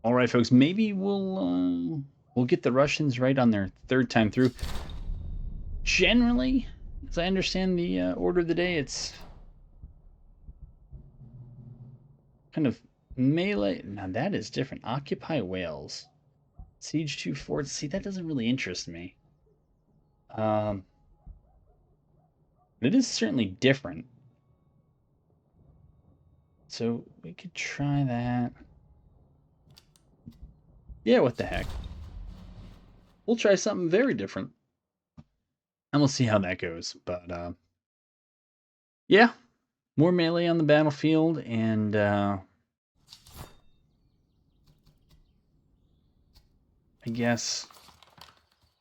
All right, folks. Maybe we'll get the Russians right on their third time through. Generally, as I understand the order of the day, it's kind of melee. Now that is different. Occupy Wales, siege 2 forts. See, that doesn't really interest me. Um, it is certainly different. So we could try that. Yeah, what the heck? We'll try something very different, and we'll see how that goes. But yeah, more melee on the battlefield, and I guess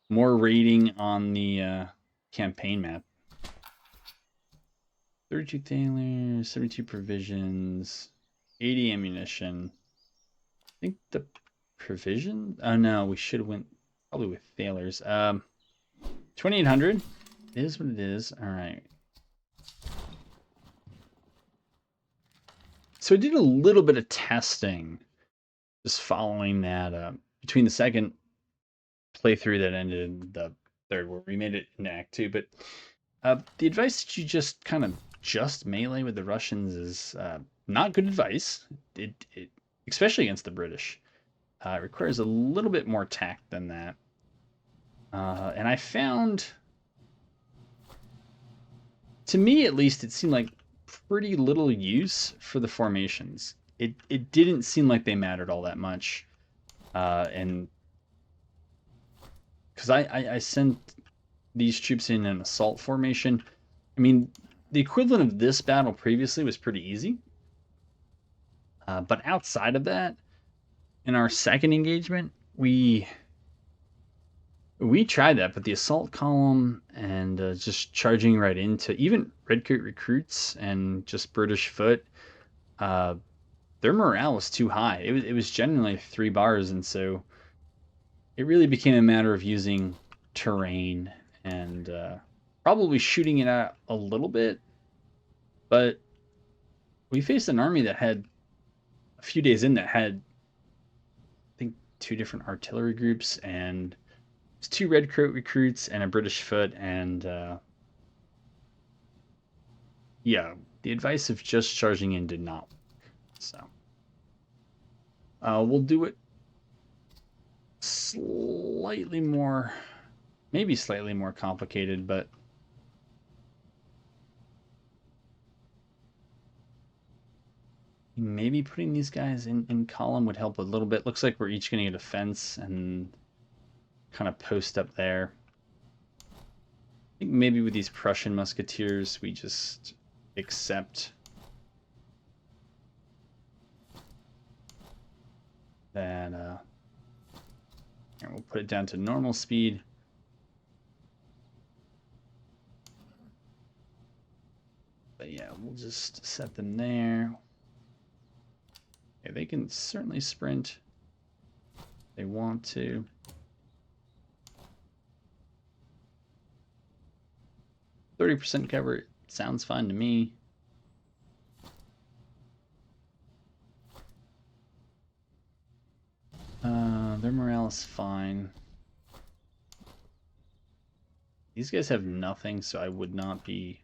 more raiding on the campaign map. 32 thalers, 72 provisions, 80 ammunition. I think the provision? Oh no, we should have went probably with thalers. 2800 is what it is. All right. So I did a little bit of testing, just following that between the second playthrough that ended in the third, where we made it in Act 2. But the advice that you just melee with the Russians is not good advice. It especially against the British. It requires a little bit more tact than that. And I found, to me at least, it seemed like pretty little use for the formations. It didn't seem like they mattered all that much. And because I sent these troops in an assault formation. I mean, the equivalent of this battle previously was pretty easy. But outside of that, in our second engagement, we tried that, but the assault column and just charging right into even redcoat recruits and just British foot, their morale was too high. It was generally 3 bars, and so it really became a matter of using terrain and probably shooting it out a little bit. But we faced an army that had a few days in that had, I think, 2 different artillery groups and 2 redcoat recruits and a British foot, and yeah, the advice of just charging in did not work. So we'll do it slightly more, maybe slightly more complicated, but maybe putting these guys in column would help a little bit. Looks like we're each going to get a fence and kind of post up there. I think maybe with these Prussian musketeers, we just accept that. We'll put it down to normal speed. But yeah, we'll just set them there. Okay, they can certainly sprint if they want to. %30 cover sounds fine to me. Their morale is fine. These guys have nothing, so I would not be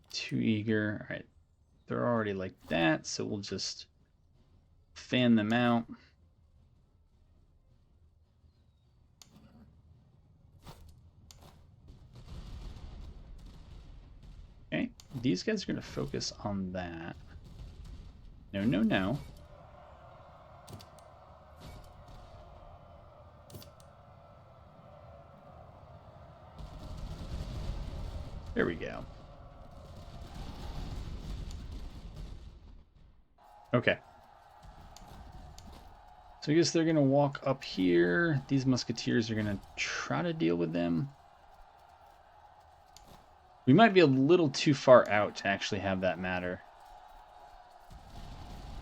too eager. All right, they're already like that, so we'll just fan them out. Okay, these guys are going to focus on that. No, no, no. There we go. Okay. So I guess they're going to walk up here. These musketeers are going to try to deal with them. We might be a little too far out to actually have that matter.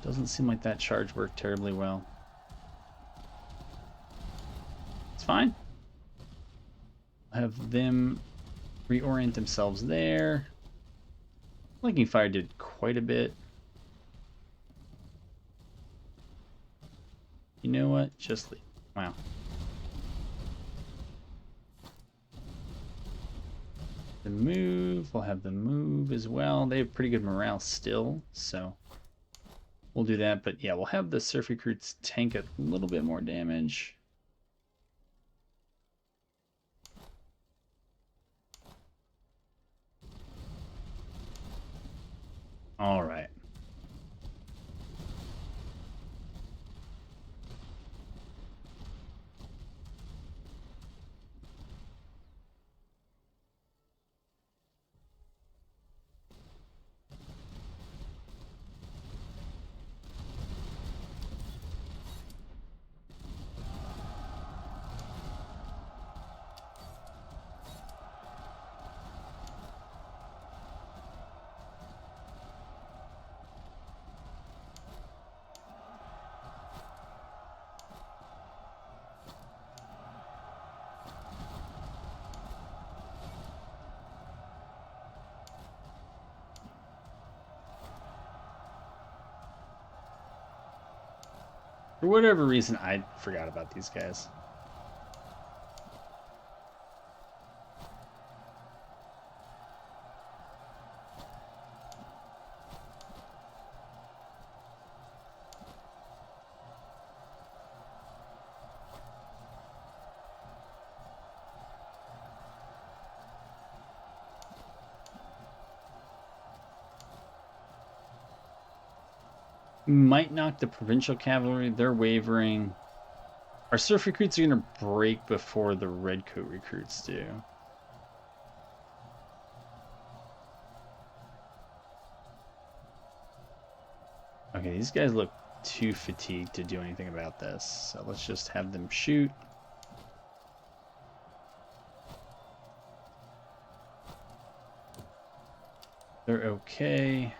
Doesn't seem like that charge worked terribly well. It's fine. I'll have them reorient themselves there. Flanking fire did quite a bit. You know what? Just leave. Wow. The move, we'll have the move as well. They have pretty good morale still, so we'll do that. But yeah, we'll have the surf recruits tank a little bit more damage. All right. For whatever reason, I forgot about these guys. Might knock the provincial cavalry. They're wavering. Our surf recruits are going to break before the redcoat recruits do. Okay, these guys look too fatigued to do anything about this. So let's just have them shoot. They're okay.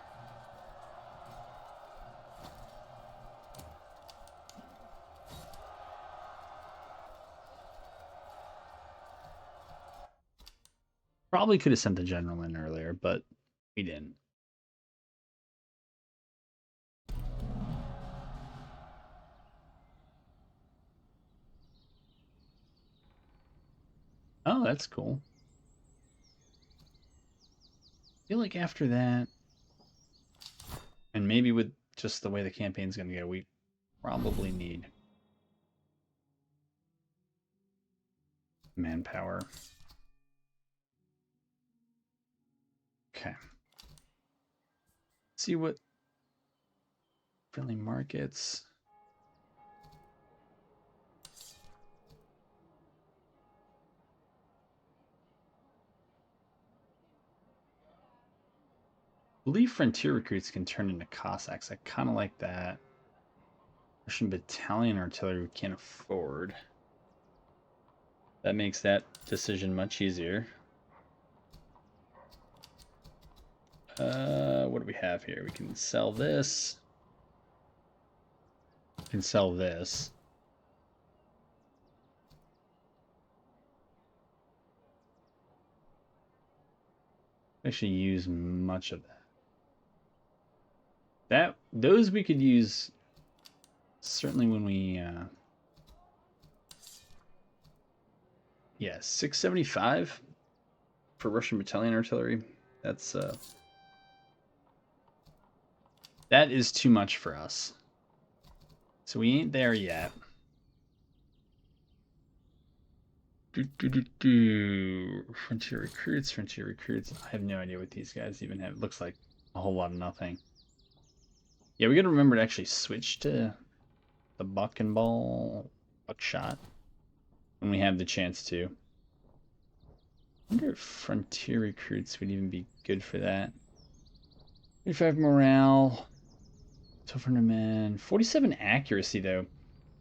Probably could have sent the general in earlier, but we didn't. Oh, that's cool. I feel like after that, and maybe with just the way the campaign's going to go, we probably need manpower. Okay. See what friendly markets. I believe frontier recruits can turn into Cossacks. I kind of like that. Russian battalion artillery we can't afford. That makes that decision much easier. What do we have here? We can sell this. We can sell this. Actually use much of that. Those we could use certainly when we yeah, 675 for Russian battalion artillery. That's that is too much for us. So we ain't there yet. Frontier recruits, frontier recruits. I have no idea what these guys even have. It looks like a whole lot of nothing. Yeah, we gotta remember to actually switch to the buck and ball buckshot when we have the chance to. I wonder if frontier recruits would even be good for that. 35 morale, 1200 men, 47 accuracy though.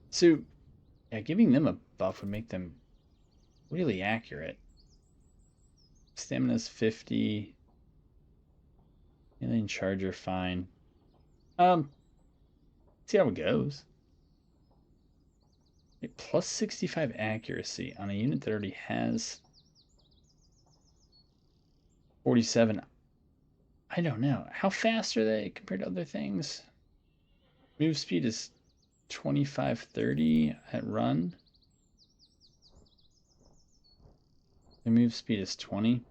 So yeah, giving them a buff would make them really accurate. Stamina's 50. Alien charger, fine. See how it goes. Plus 65 accuracy on a unit that already has 47. I don't know. How fast are they compared to other things? Move speed is 25-30 at run. The move speed is 20.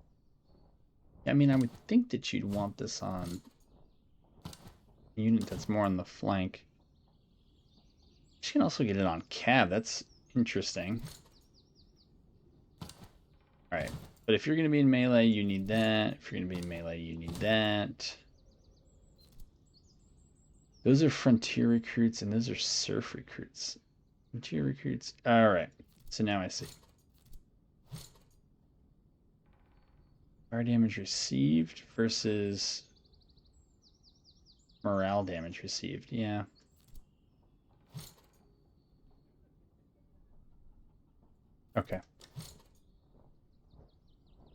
I mean, I would think that you'd want this on a unit that's more on the flank. You can also get it on cav. That's interesting. Alright, but if you're going to be in melee, you need that. If you're going to be in melee, you need that. Those are frontier recruits, and those are surf recruits. Frontier recruits. Alright, so now I see. Fire damage received versus morale damage received. Yeah. Okay.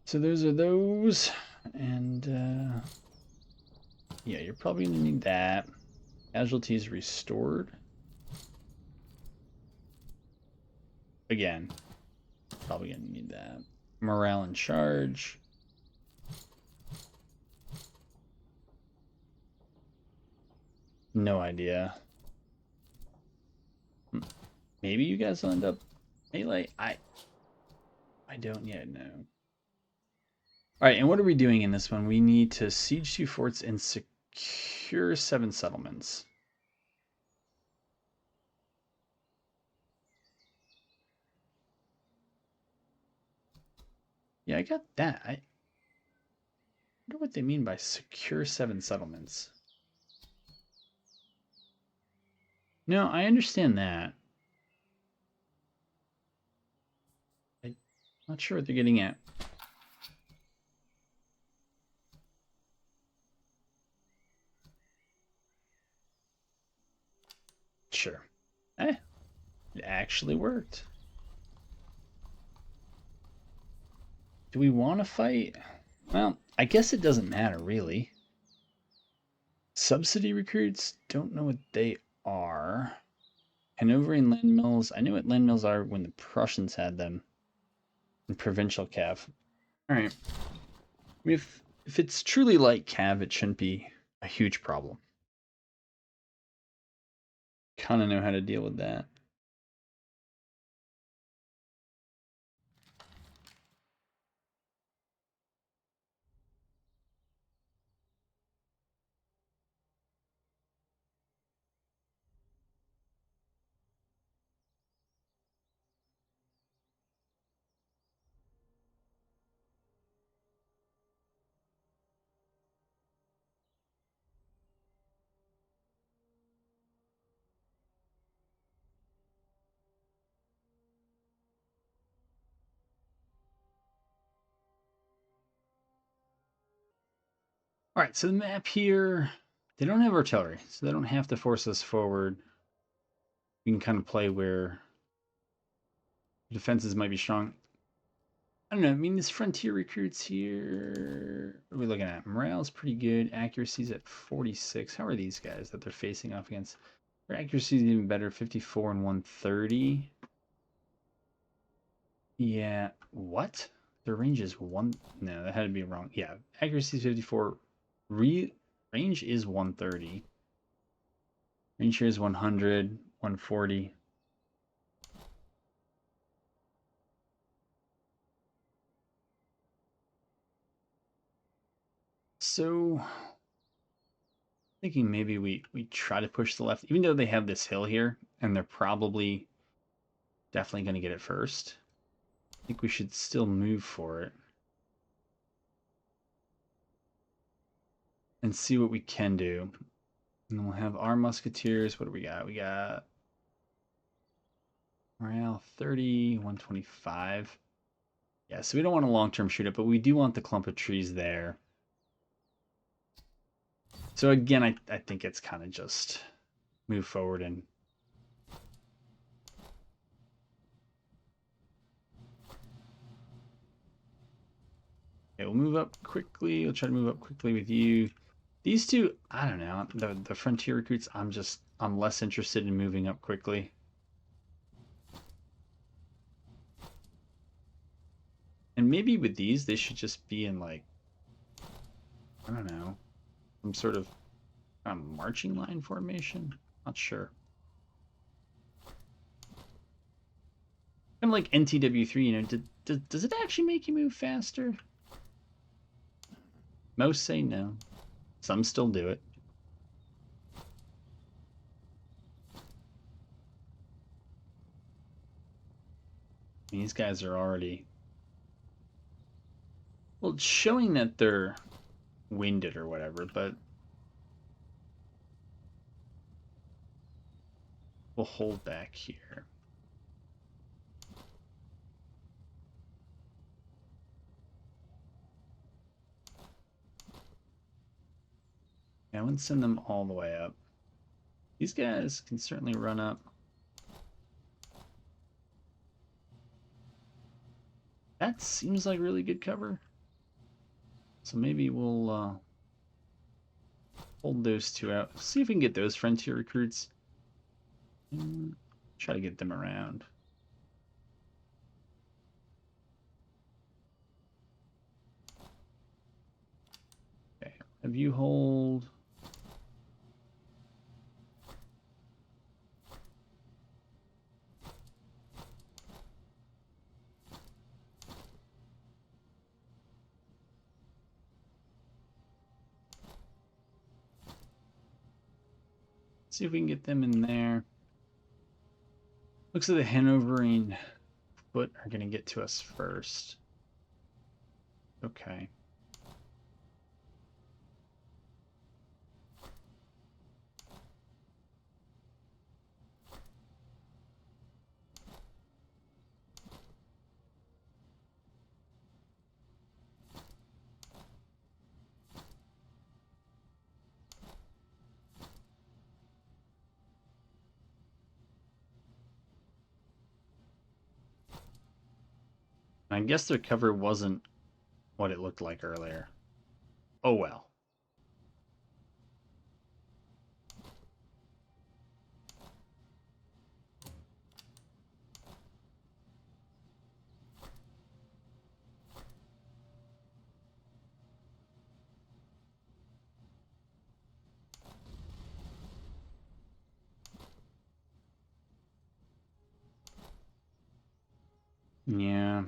So those are those. And yeah, you're probably going to need that. Casualties restored. Again, probably going to need that. Morale in charge. No idea. Maybe you guys will end up melee. I don't yet know. Alright, and what are we doing in this one? We need to siege 2 forts and secure 7 settlements. Yeah, I got that. I wonder what they mean by secure 7 settlements. No, I understand that. I'm not sure what they're getting at. Sure. Eh, it actually worked. Do we want to fight? Well, I guess it doesn't matter, really. Subsidy recruits, don't know what they are. Hanoverian land mills, I knew what land mills are when the Prussians had them. And provincial cav. Alright. If it's truly light cav, it shouldn't be a huge problem. Kind of know how to deal with that. All right, so the map here, they don't have artillery, so they don't have to force us forward. We can kind of play where defenses might be strong. I don't know. I mean, this frontier recruits here. What are we looking at? Morale's pretty good. Accuracy's at 46. How are these guys that they're facing off against? Their accuracy's even better, 54 and 130. Yeah. What? Their range is one. No, that had to be wrong. Yeah, accuracy is 54. Range is 130. Range here is 100, 140. So, thinking maybe we try to push the left, even though they have this hill here, and they're probably definitely going to get it first. I think we should still move for it. And see what we can do. And we'll have our musketeers. What do we got? We got morale 30, 125. Yeah, so we don't want a long-term shoot up, but we do want the clump of trees there. So again, I think it's kind of just move forward and okay, we'll move up quickly. We'll try to move up quickly with you. These two, I don't know. The frontier recruits, I'm less interested in moving up quickly. And maybe with these, they should just be in like, I don't know, some sort of marching line formation. Not sure. Kind of like NTW3, you know, does it actually make you move faster? Most say no. Some still do it. These guys are already... Well, it's showing that they're winded or whatever, but... We'll hold back here. I wouldn't send them all the way up. These guys can certainly run up. That seems like really good cover. So maybe we'll hold those two out. See if we can get those frontier recruits. And try to get them around. Okay, have you hold... See if we can get them in there. Looks like the Hanoverian foot are going to get to us first. Okay. I guess their cover wasn't what it looked like earlier. Oh well. Yeah.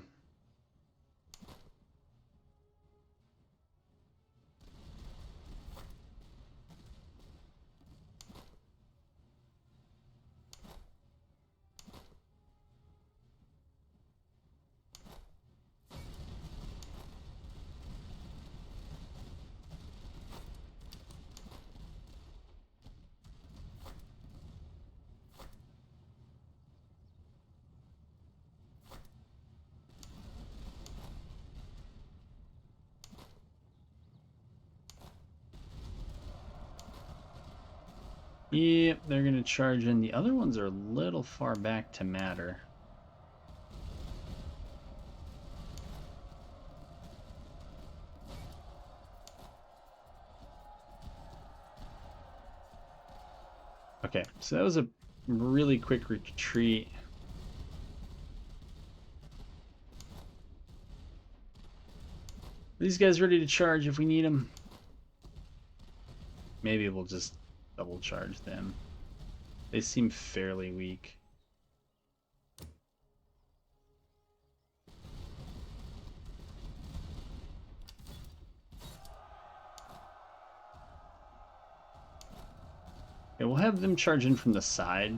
Yep, they're going to charge in. The other ones are a little far back to matter. Okay, so that was a really quick retreat. Are these guys ready to charge if we need them? Maybe we'll just double charge them. They seem fairly weak. Okay, we'll have them charge in from the side.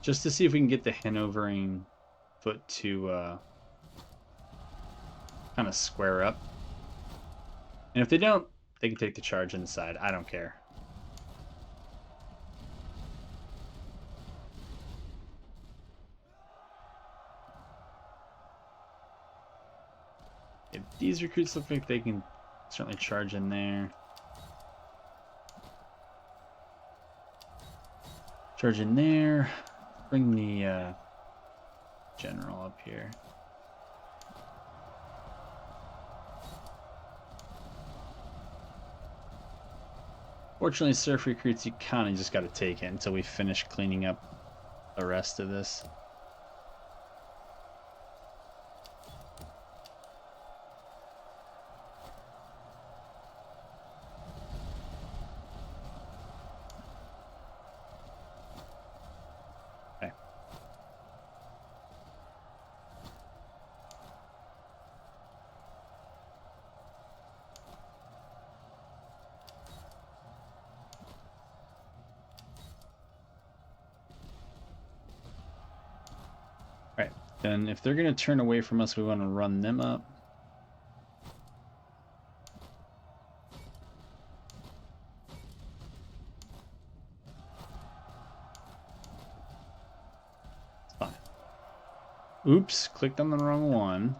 Just to see if we can get the Hanoverian foot to kind of square up. And if they don't, they can take the charge on the side. I don't care. If these recruits look like they can certainly charge in there. Charge in there. Bring the general up here. Fortunately, surf recruits, you kind of just got to take it until we finish cleaning up the rest of this. Okay. Then if they're going to turn away from us, we want to run them up. It's fine. Oops, clicked on the wrong one.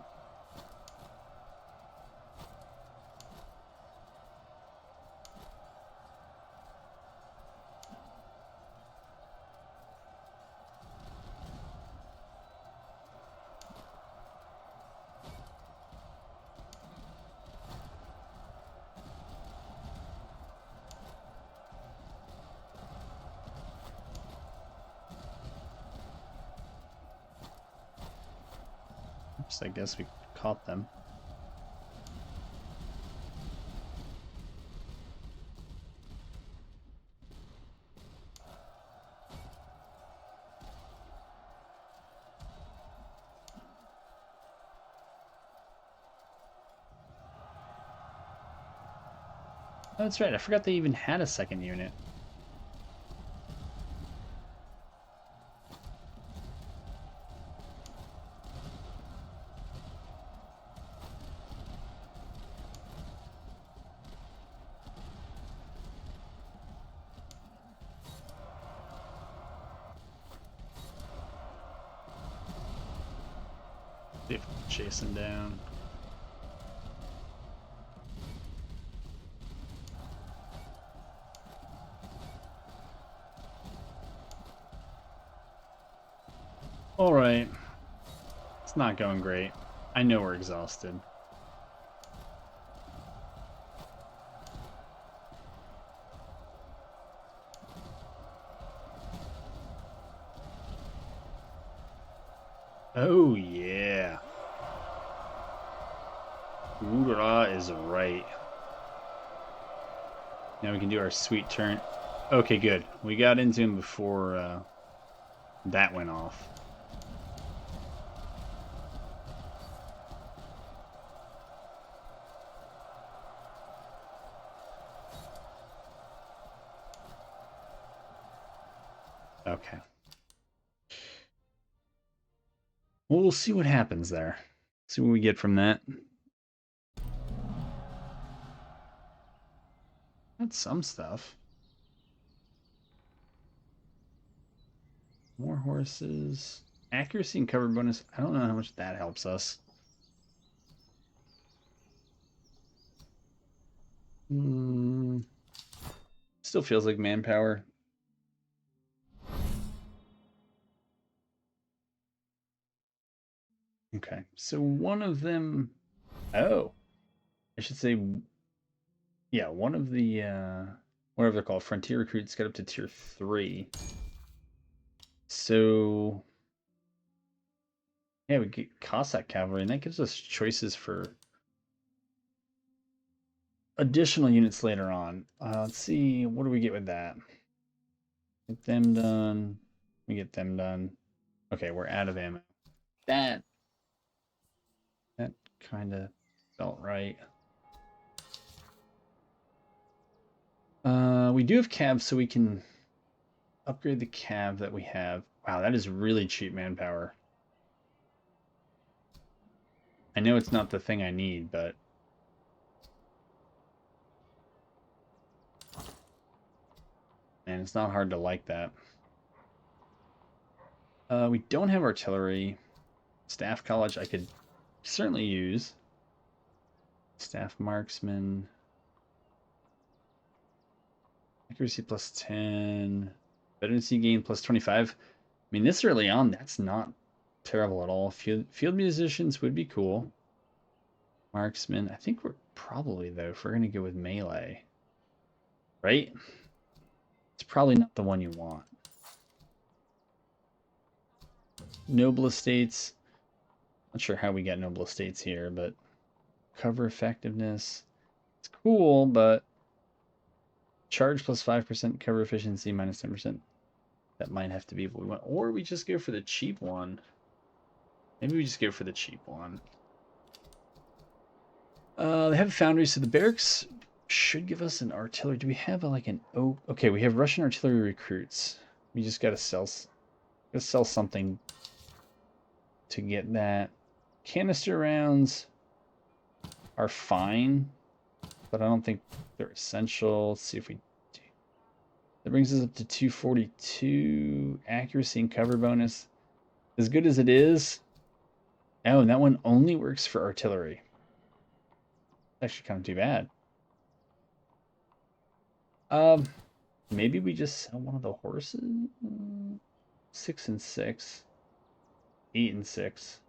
Oops, I guess we caught them. Oh, that's right. I forgot they even had a second unit. See if we can chase them down. All right. It's not going great. I know we're exhausted. Oh, yeah. Hoorah is right. Now we can do our sweet turn. Okay, good. We got into him before that went off. Okay. Well, we'll see what happens there. See what we get from that. That's some stuff. More horses. Accuracy and cover bonus. I don't know how much that helps us. Still feels like manpower. Okay, so one of them. Oh, I should say, yeah, one of the whatever they're called, frontier recruits got up to tier 3. So yeah, we get Cossack cavalry, and that gives us choices for additional units later on. Let's see, what do we get with that? Get them done. We get them done. Okay, we're out of ammo. That kind of felt right. We do have cabs, so we can upgrade the cab that we have. Wow, that is really cheap manpower. I know it's not the thing I need, but man, it's not hard to like that. We don't have artillery. Staff college I could certainly use. Staff marksman. Accuracy plus 10. Veterancy gain plus 25. I mean, this early on, that's not terrible at all. Field musicians would be cool. Marksman. I think we're probably, though, if we're going to go with melee. Right? It's probably not the one you want. Noble estates. Not sure how we got noble estates here, but cover effectiveness. It's cool, but charge plus 5%, cover efficiency minus 10%. That might have to be what we want. Or we just go for the cheap one. Maybe we just go for the cheap one. They have a foundry, so the barracks should give us an artillery. Do we have like an oak? Okay, we have Russian artillery recruits. We just gotta sell something to get that. Canister rounds are fine, but I don't think they're essential. Let's see if we do. That brings us up to 242 accuracy and cover bonus. As good as it is. Oh, and that one only works for artillery. Actually, kind of too bad. Maybe we just sell one of the horses. 6 and 6, 8 and 6.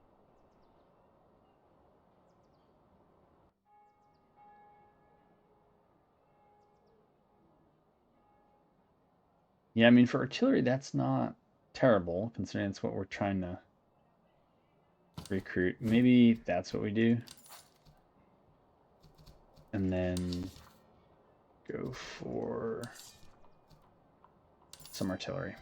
Yeah, I mean, for artillery, that's not terrible, considering it's what we're trying to recruit. Maybe that's what we do. And then go for some artillery.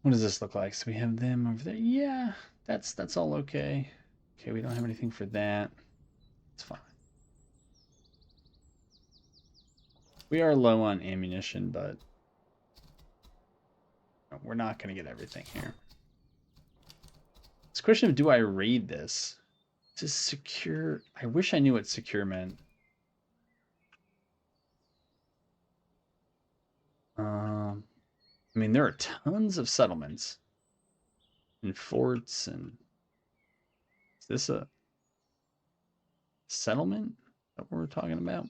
What does this look like? So we have them over there. Yeah, that's all okay. Okay, we don't have anything for that. It's fine. We are low on ammunition, but we're not going to get everything here. It's a question of, do I raid this? To secure... I wish I knew what secure meant. I mean, there are tons of settlements and forts, and is this a settlement that we're talking about?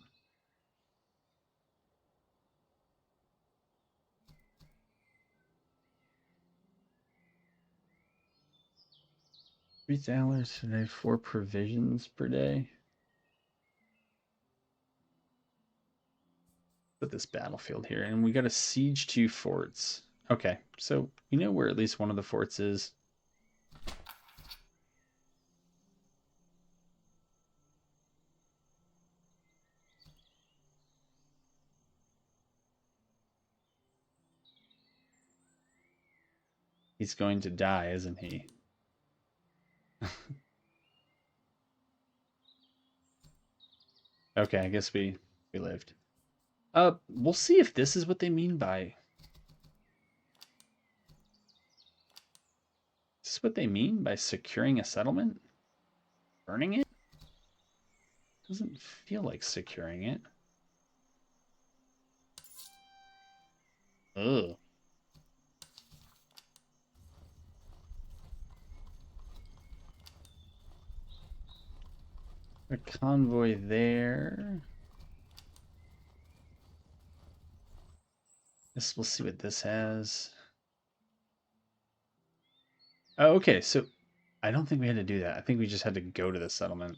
$3 today, 4 provisions per day. Put this battlefield here, and we got to siege 2 forts. Okay, so we know where at least one of the forts is. He's going to die, isn't he? Okay, I guess we lived. We'll see if this is what they mean by... Is this what they mean by securing a settlement? Burning it? Doesn't feel like securing it. Ugh. A convoy there. We'll see what this has. Oh, okay, so I don't think we had to do that. I think we just had to go to the settlement.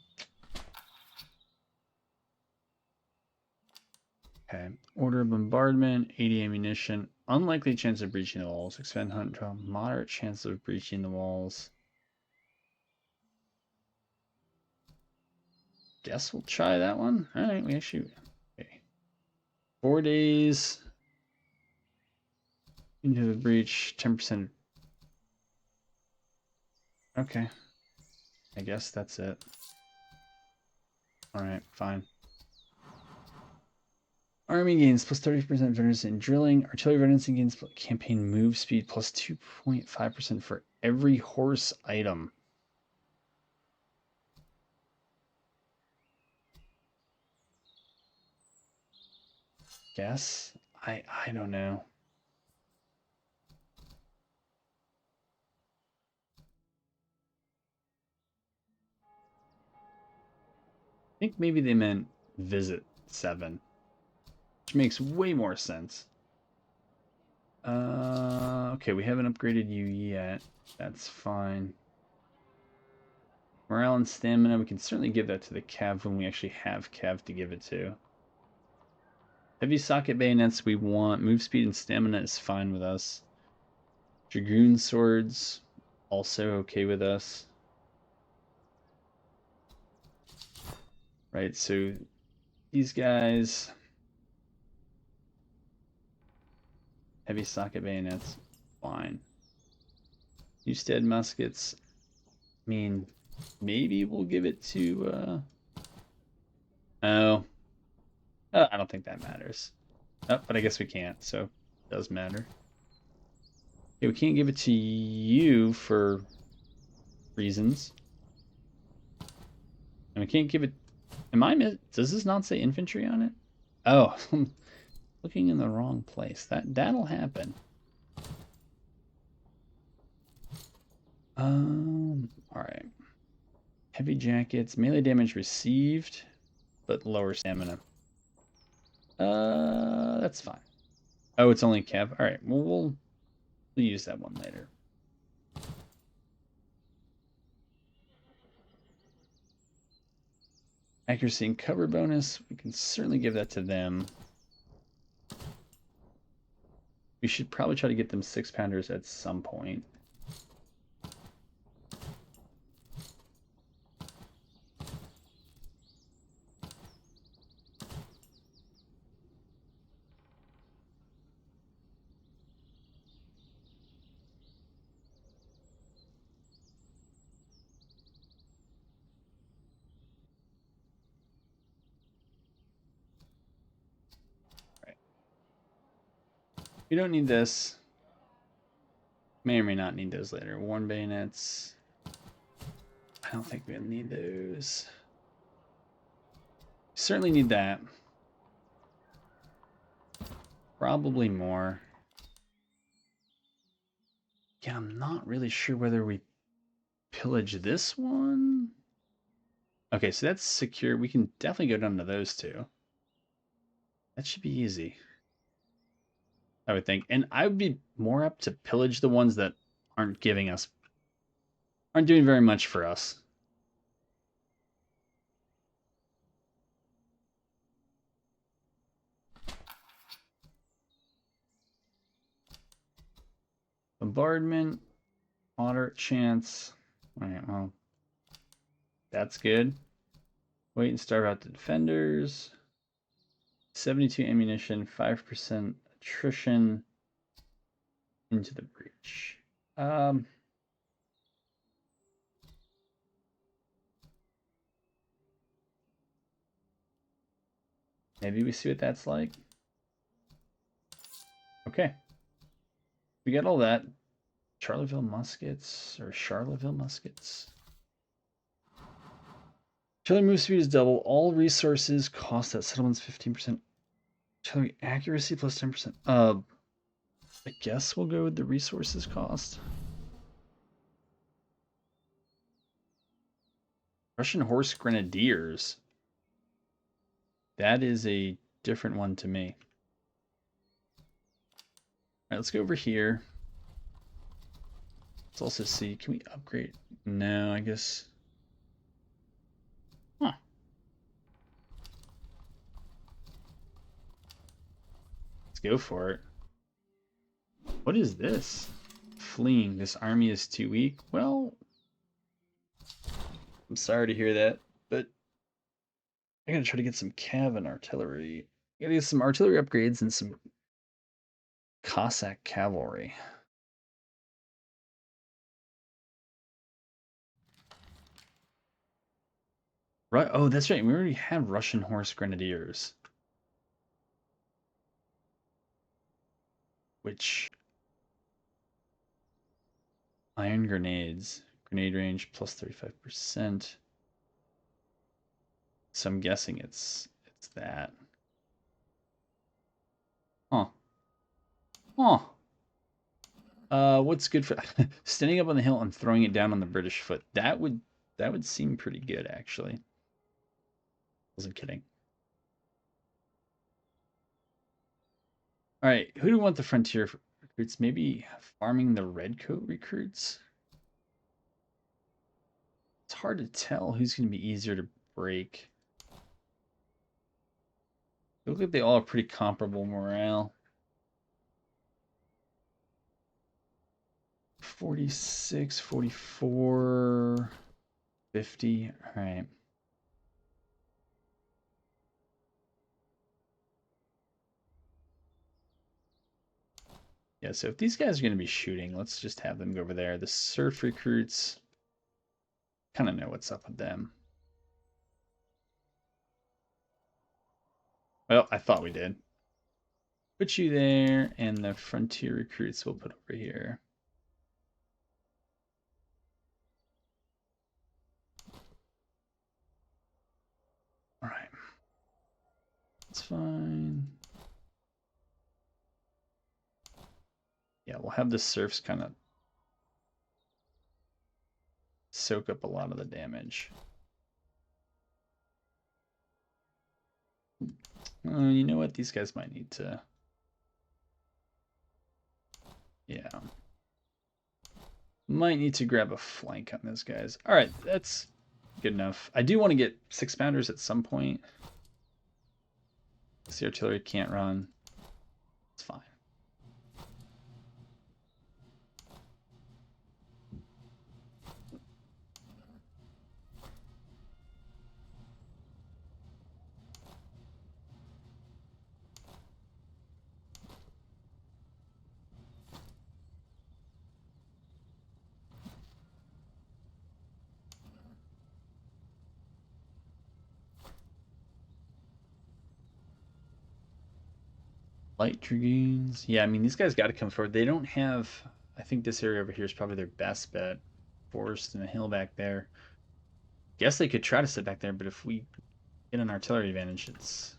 Okay, order of bombardment, 80 ammunition, unlikely chance of breaching the walls, expend hunt trial, moderate chance of breaching the walls. Guess we'll try that one. All right, we actually... Okay. 4 days into the breach, 10%. Okay. I guess that's it. Alright, fine. Army gains plus 30% veterans in drilling. Artillery veterans gains campaign move speed plus 2.5% for every horse item. Guess? I don't know. I think maybe they meant visit 7. Which makes way more sense. Okay, we haven't upgraded you yet. That's fine. Morale and stamina, we can certainly give that to the cav when we actually have cav to give it to. Heavy socket bayonets we want. Move speed and stamina is fine with us. Dragoon swords, also okay with us. Right, so these guys... Heavy socket bayonets, fine. Newstead muskets, I mean, maybe we'll give it to, oh. I don't think that matters. Oh, but I guess we can't, so it does matter. Okay, we can't give it to you for reasons. And we can't give it... Does this not say infantry on it? Oh, looking in the wrong place. That'll happen. All right. Heavy jackets, melee damage received, but lower stamina. That's fine. Oh, it's only Kev. All right. Well, we'll use that one later. Accuracy and cover bonus. We can certainly give that to them. We should probably try to get them 6-pounders at some point. Right. We don't need this. May or may not need those later. Worn bayonets. I don't think we'll need those. Certainly need that. Probably more. Yeah, I'm not really sure whether we pillage this one. Okay, so that's secure. We can definitely go down to those two. That should be easy, I would think. And I would be more up to pillage the ones that aren't doing very much for us. Bombardment, moderate chance. All right, well, that's good. Wait and starve out the defenders. 72 ammunition, 5% attrition into the breach. Maybe we see what that's like. Okay. We got all that. Charleville muskets or Charleville muskets. Artillery move speed is double. All resources cost at settlements 15%. Artillery accuracy plus 10%. I guess we'll go with the resources cost. Russian horse grenadiers. That is a different one to me. All right, let's go over here. Let's also see, can we upgrade? No, I guess. Huh. Let's go for it. What is this? Fleeing. This army is too weak. Well, I'm sorry to hear that, but I gotta try to get some cav and artillery. I gotta get some artillery upgrades and some Cossack cavalry. Right. Oh, that's right. We already had Russian horse grenadiers. Which iron grenades. Grenade range plus 35%. So I'm guessing it's that. Huh. Huh. What's good for standing up on the hill and throwing it down on the British foot? That would seem pretty good, actually. Wasn't kidding. All right, who do we want the frontier recruits? Maybe farming the redcoat recruits. It's hard to tell who's going to be easier to break. They look like they all have pretty comparable morale. 46, 44, 50. All right. Yeah, so if these guys are going to be shooting, let's just have them go over there. The surf recruits, kind of know what's up with them. Well, I thought we did. Put you there, and the frontier recruits we'll put over here. It's fine. Yeah, we'll have the serfs kind of soak up a lot of the damage. You know what? These guys might need to... Yeah. Might need to grab a flank on those guys. Alright, that's good enough. I do want to get 6-pounders at some point. The artillery can't run. It's fine. Light Dragoons. Yeah, I mean, these guys got to come forward. They don't have... I think this area over here is probably their best bet. Forest and a hill back there. Guess they could try to sit back there, but if we get an artillery advantage, it's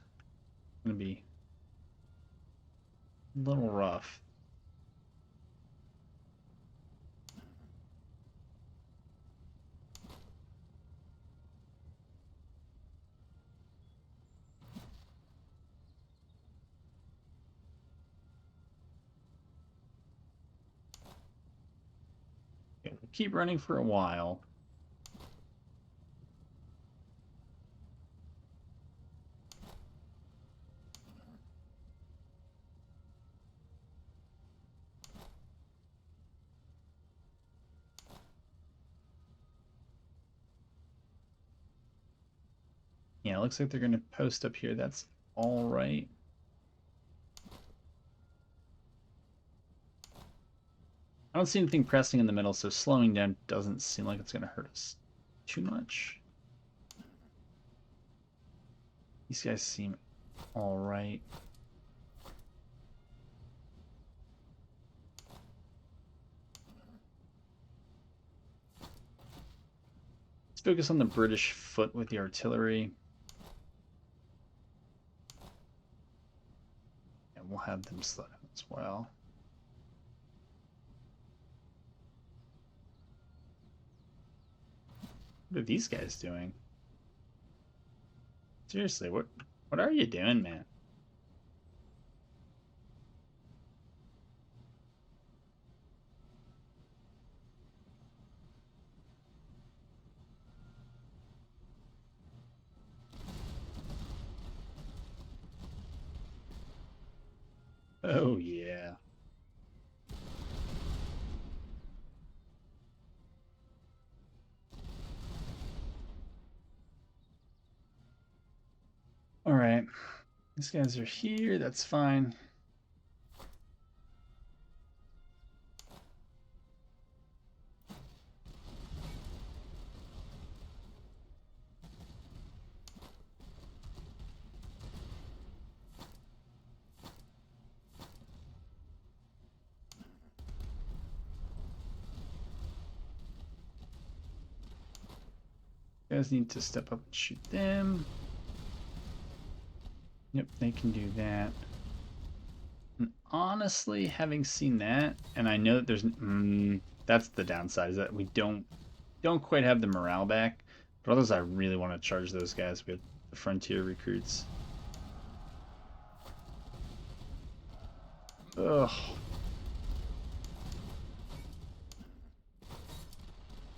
going to be a little rough. Okay, we'll keep running for a while. Yeah, it looks like they're going to post up here. That's all right. I don't see anything pressing in the middle, so slowing down doesn't seem like it's going to hurt us too much. These guys seem all right. Let's focus on the British foot with the artillery. And we'll have them slow down as well. What are these guys doing? Seriously, what are you doing, man? Oh, yeah. All right. These guys are here. That's fine. You guys need to step up and shoot them. Yep, they can do that. And honestly, having seen that, and I know that there's that's the downside, is that we don't quite have the morale back. But otherwise, I really want to charge those guys with the frontier recruits. Ugh.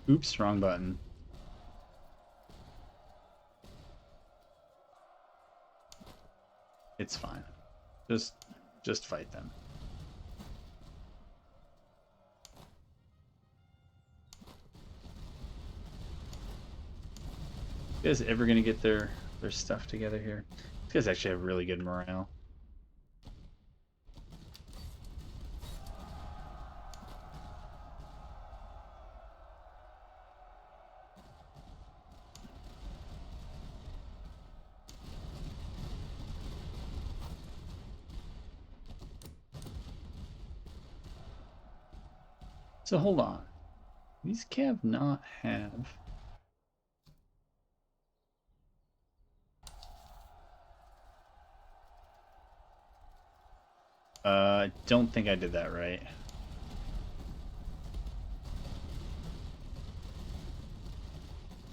Oops, wrong button. It's fine. Just fight them. You guys ever gonna get their stuff together here? These guys actually have really good morale. So hold on. These Cav not have... I don't think I did that right.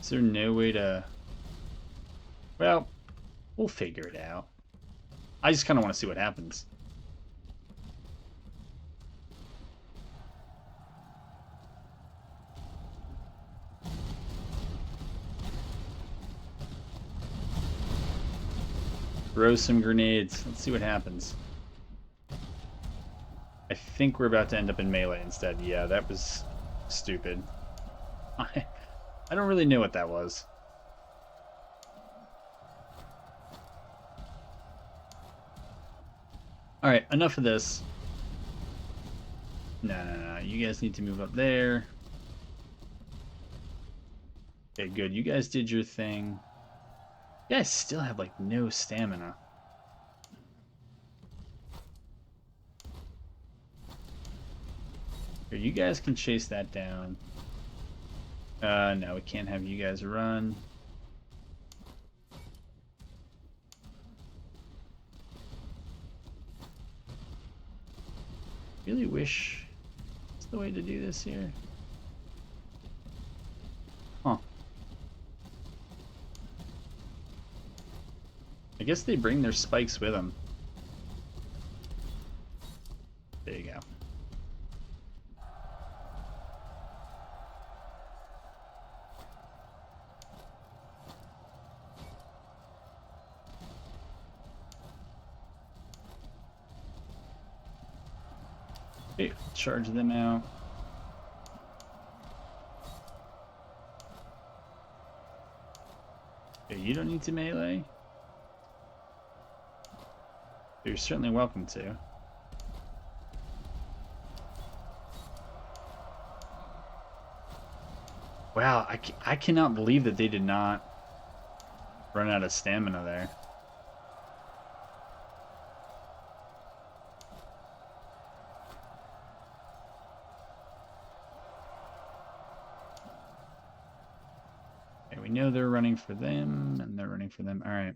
Is there no way to... Well, we'll figure it out. I just kind of want to see what happens. Throw some grenades. Let's see what happens. I think we're about to end up in melee instead. Yeah, that was stupid. I don't really know what that was. Alright, enough of this. No. You guys need to move up there. Okay, good. You guys did your thing. You guys still have, like, no stamina. Here, you guys can chase that down. No, we can't have you guys run. Really wish it's the way to do this here. Huh. I guess they bring their spikes with them. There you go. Okay, charge them out. Okay, you don't need to melee. You're certainly welcome to. Wow, I cannot believe that they did not run out of stamina there. Okay, we know they're running for them, and they're running for them. All right.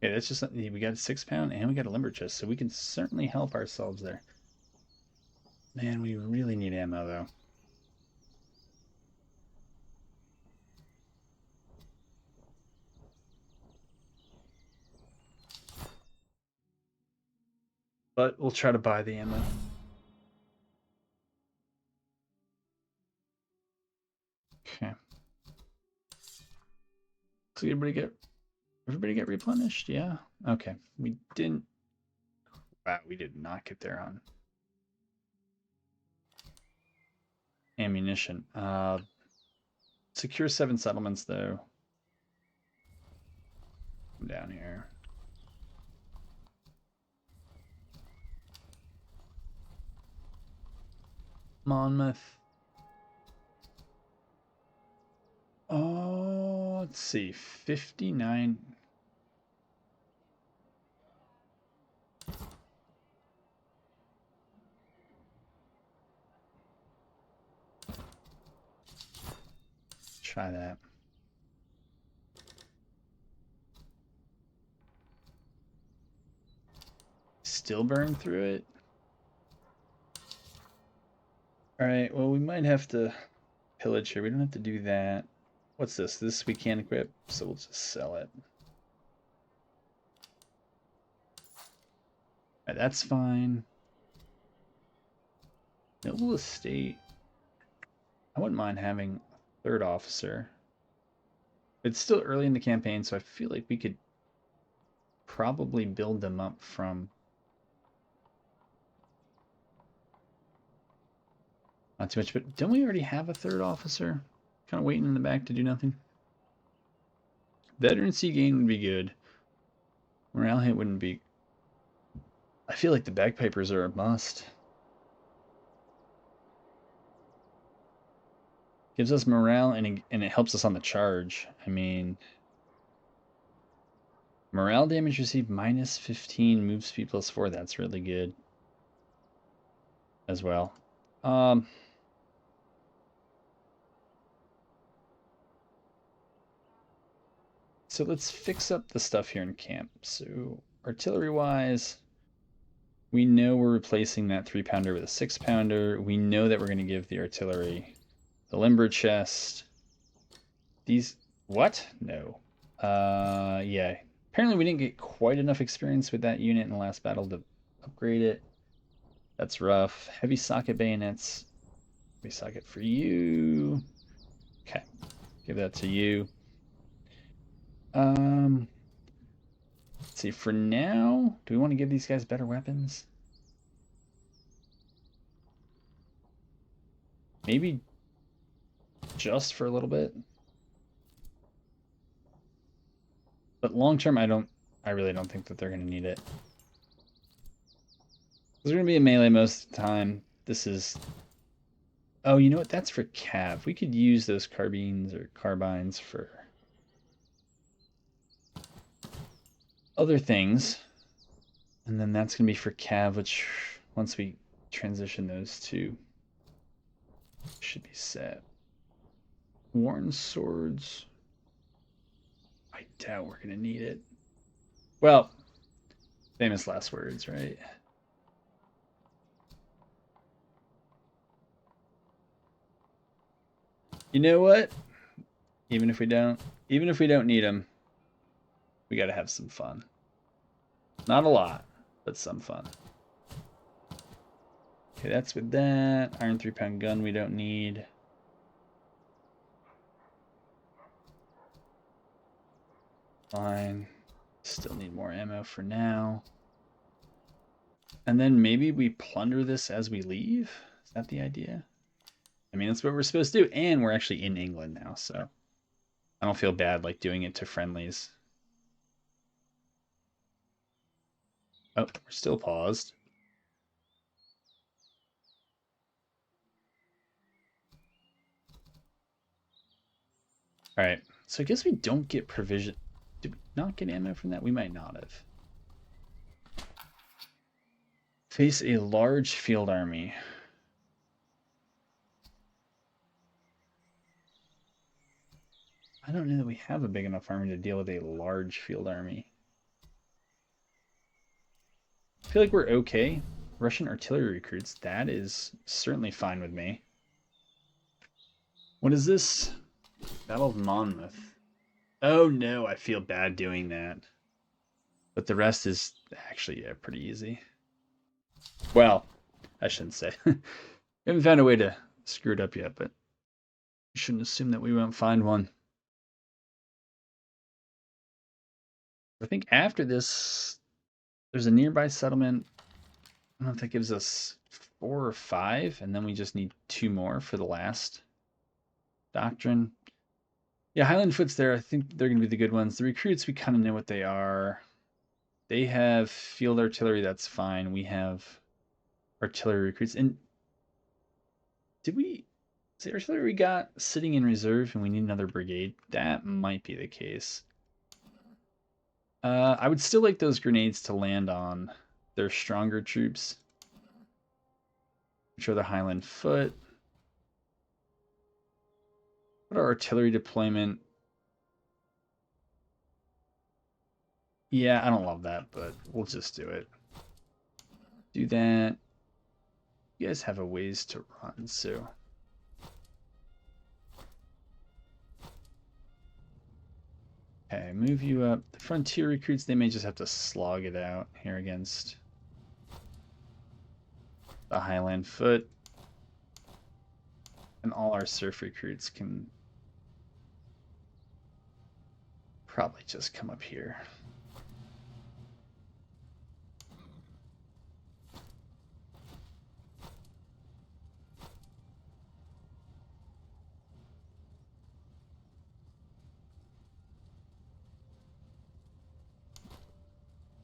Okay, that's just we got a 6-pound and we got a limber chest, so we can certainly help ourselves there. Man, we really need ammo though. But we'll try to buy the ammo. Okay. So everybody get replenished? Yeah. Okay. We didn't. Wow, we did not get there on ammunition. Secure 7 settlements though. Come down here. Monmouth. Oh, let's see. 59. Try that. Still burn through it? Alright, well, we might have to pillage here. We don't have to do that. What's this? This we can't equip, so we'll just sell it. Right, that's fine. Noble estate. I wouldn't mind having a 3rd officer. It's still early in the campaign, so I feel like we could probably build them up from... Not too much, but don't we already have a 3rd officer? Kind of waiting in the back to do nothing. Veterancy gain would be good. Morale hit wouldn't be... I feel like the bagpipers are a must. Gives us morale and it helps us on the charge. I mean... Morale damage received -15, move speed +4. That's really good. as well. Um, so let's fix up the stuff here in camp. So artillery-wise, we know we're replacing that 3-pounder with a 6-pounder. We know that we're going to give the artillery the limber chest. These, what? No. Yeah. Apparently we didn't get quite enough experience with that unit in the last battle to upgrade it. That's rough. Heavy socket bayonets. Heavy socket for you. Okay. Give that to you. Let's see. For now, do we want to give these guys better weapons? Maybe just for a little bit. But long term, I really don't think that they're going to need it. They're going to be a melee most of the time. This is... Oh, you know what? That's for cav. We could use those carbines or carbines for other things. And then that's going to be for cav, which once we transition those two, should be set. Worn swords. I doubt we're going to need it. Well, famous last words, right? You know what? Even if we don't need them, we got to have some fun. Not a lot, but some fun. Okay, that's with that. Iron 3-pound gun we don't need. Fine. Still need more ammo for now. And then maybe we plunder this as we leave? Is that the idea? I mean, that's what we're supposed to do. And we're actually in England now, so I don't feel bad like doing it to friendlies. Oh, we're still paused. All right, so I guess we don't get provision. Did we not get ammo from that? We might not have. Face a large field army. I don't know that we have a big enough army to deal with a large field army. I feel like we're okay. Russian artillery recruits, that is certainly fine with me. What is this? Battle of Monmouth. Oh no, I feel bad doing that. But the rest is actually, yeah, pretty easy. Well, I shouldn't say. We haven't found a way to screw it up yet, but you shouldn't assume that we won't find one. I think after this, there's a nearby settlement. I don't know if that gives us 4 or 5, and then we just need 2 more for the last doctrine. Yeah, Highland Foot's there. I think they're going to be the good ones. The recruits, we kind of know what they are. They have field artillery, that's fine. We have artillery recruits. And did we... Is the artillery we got sitting in reserve and we need another brigade? That might be the case. I would still like those grenades to land on their stronger troops, which are the Highland Foot. What are artillery deployment? Yeah, I don't love that, but we'll just do it. Do that. You guys have a ways to run, so... Okay, move you up. The frontier recruits, they may just have to slog it out here against the Highland Foot. And all our surf recruits can probably just come up here.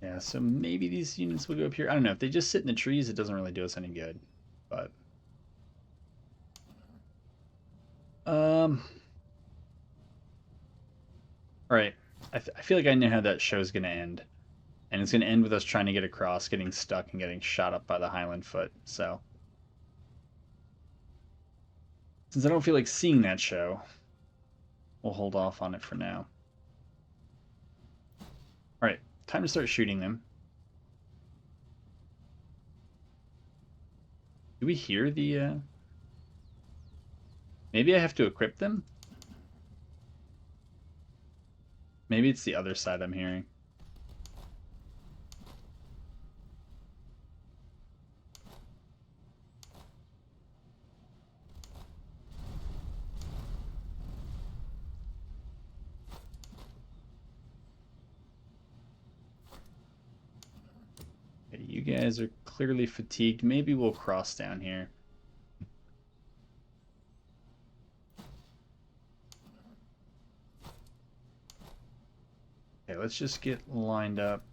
Yeah, so maybe these units will go up here. I don't know. If they just sit in the trees, it doesn't really do us any good. But all right. I feel like I know how that show's going to end. And it's going to end with us trying to get across, getting stuck, and getting shot up by the Highland Foot. So Since I don't feel like seeing that show, we'll hold off on it for now. All right, time to start shooting them. Do we hear the... Maybe I have to equip them? Maybe it's the other side I'm hearing. Okay, you guys are clearly fatigued. Maybe we'll cross down here. Okay, let's just get lined up.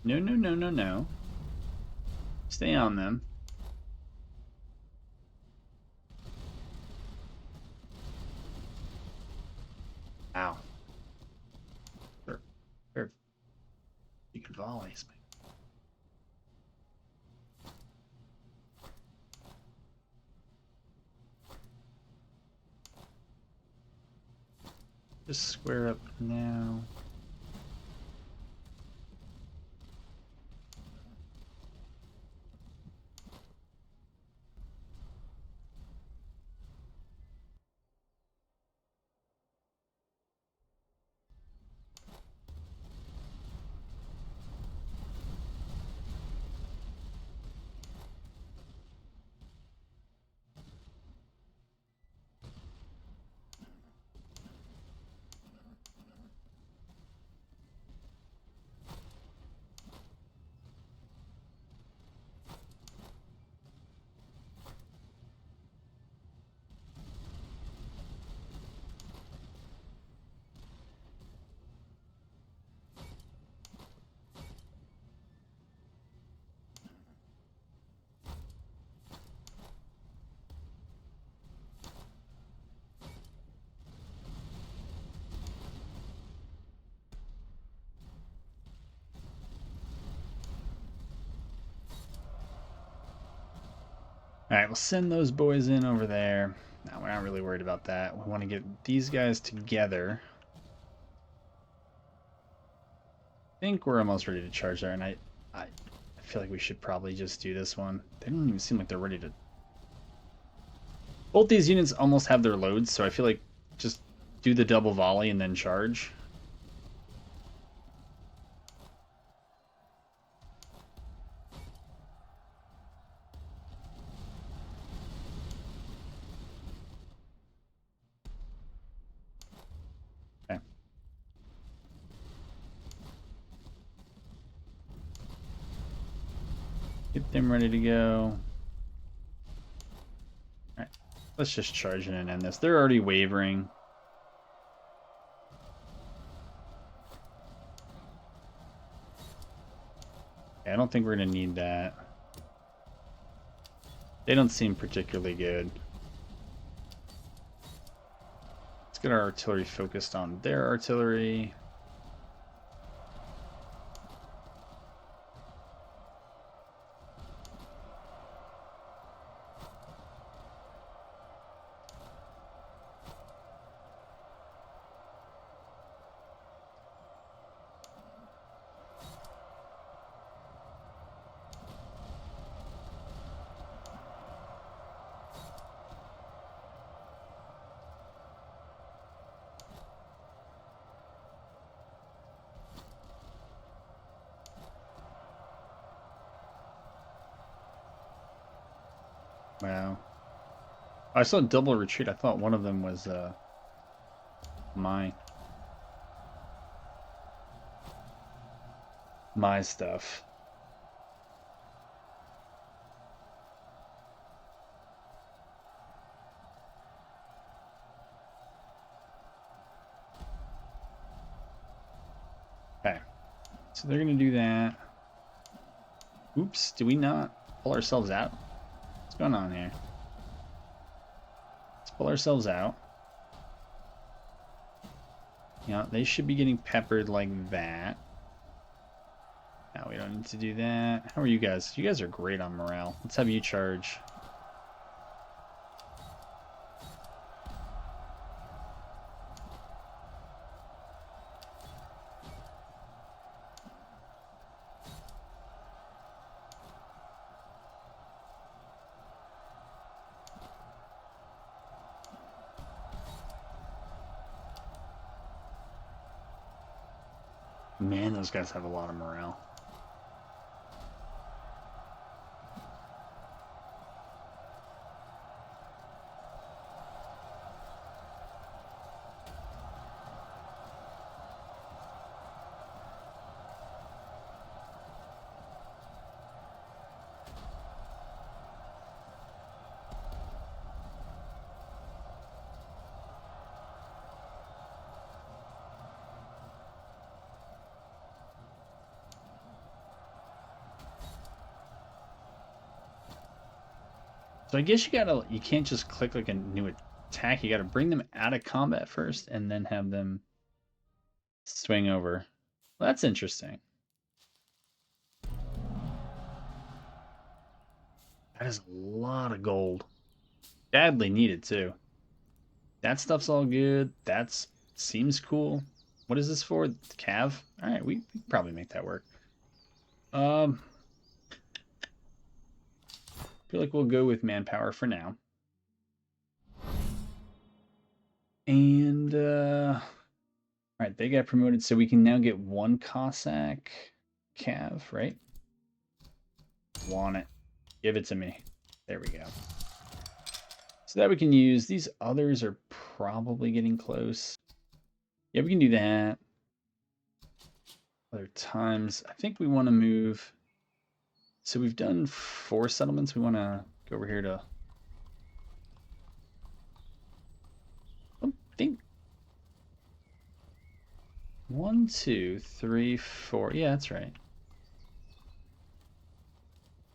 No, no, no, no, no. Stay on them. Ow. You can volleys, man. Just square up now. Alright, we'll send those boys in over there. No, we're not really worried about that. We want to get these guys together. I think we're almost ready to charge there, and I feel like we should probably just do this one. They don't even seem like they're ready to... Both these units almost have their loads, so I feel like just do the double volley and then charge. Okay. Get them ready to go. Alright, let's just charge in and end this. They're already wavering. I don't think we're going to need that. They don't seem particularly good. Let's get our artillery focused on their artillery. Wow. I saw double retreat. I thought one of them was my stuff. Okay. So they're going to do that. Oops, did we not pull ourselves out? What's going on here? Let's pull ourselves out. Yeah, they should be getting peppered like that. No, we don't need to do that. How are you guys? You guys are great on morale. Let's have you charge. Man, those guys have a lot of morale. So I guess you can't just click like a new attack. You gotta bring them out of combat first and then have them swing over. Well, that's interesting. That is a lot of gold. Badly needed too. That stuff's all good. That seems cool. What is this for? Cav? Alright, we can probably make that work. Feel like we'll go with manpower for now. And alright, they got promoted, so we can now get one Cossack Cav, right? Want it. Give it to me. There we go. So that we can use. These others are probably getting close. Yeah, we can do that. Other times. I think we want to move. So we've done 4 settlements. We want to go over here to... I think 1, 2, 3, 4. Yeah, that's right.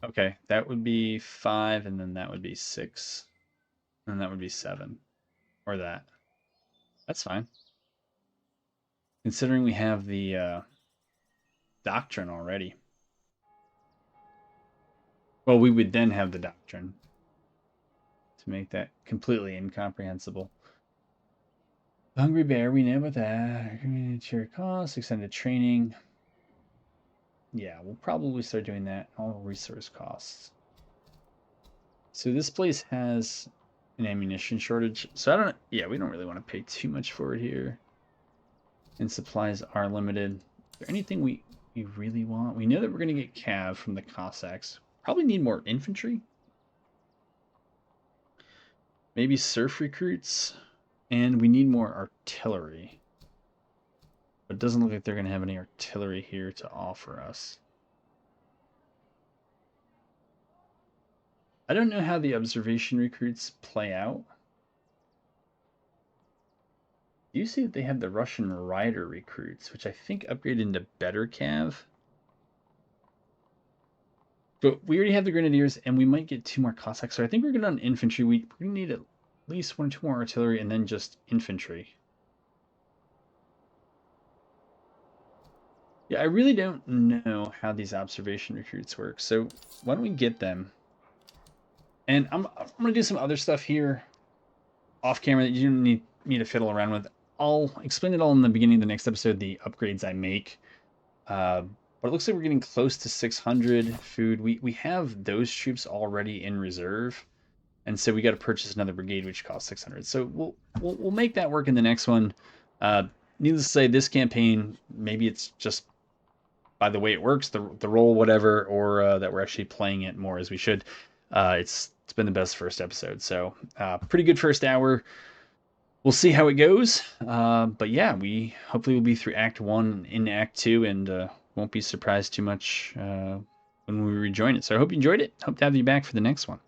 Okay, that would be 5, and then that would be 6. And that would be 7. Or that. That's fine. Considering we have the doctrine already. Well, we would then have the doctrine to make that completely incomprehensible. The Hungry Bear, we know about that. Community costs, extended training. Yeah, we'll probably start doing that. All resource costs. So this place has an ammunition shortage. So yeah, we don't really want to pay too much for it here. And supplies are limited. Is there anything we really want? We know that we're going to get cav from the Cossacks. Probably need more infantry. Maybe surf recruits. And we need more artillery. But it doesn't look like they're going to have any artillery here to offer us. I don't know how the observation recruits play out. You see that they have the Russian rider recruits, which I think upgrade into better cav. But we already have the grenadiers, and we might get 2 more Cossacks. So I think we're good on infantry. We're going to need at least 1 or 2 more artillery, and then just infantry. Yeah, I really don't know how these observation recruits work. So why don't we get them? And I'm going to do some other stuff here off camera that you don't need me to fiddle around with. I'll explain it all in the beginning of the next episode, the upgrades I make. But it looks like we're getting close to 600 food. We have those troops already in reserve, and so we got to purchase another brigade, which costs 600. So we'll make that work in the next one. Needless to say, this campaign, maybe it's just by the way it works, the role, whatever, or that we're actually playing it more as we should. It's been the best first episode, so pretty good first hour. We'll see how it goes. But yeah, we hopefully will be through Act 1 in Act 2, and won't be surprised too much when we rejoin it. So I hope you enjoyed it. Hope to have you back for the next one.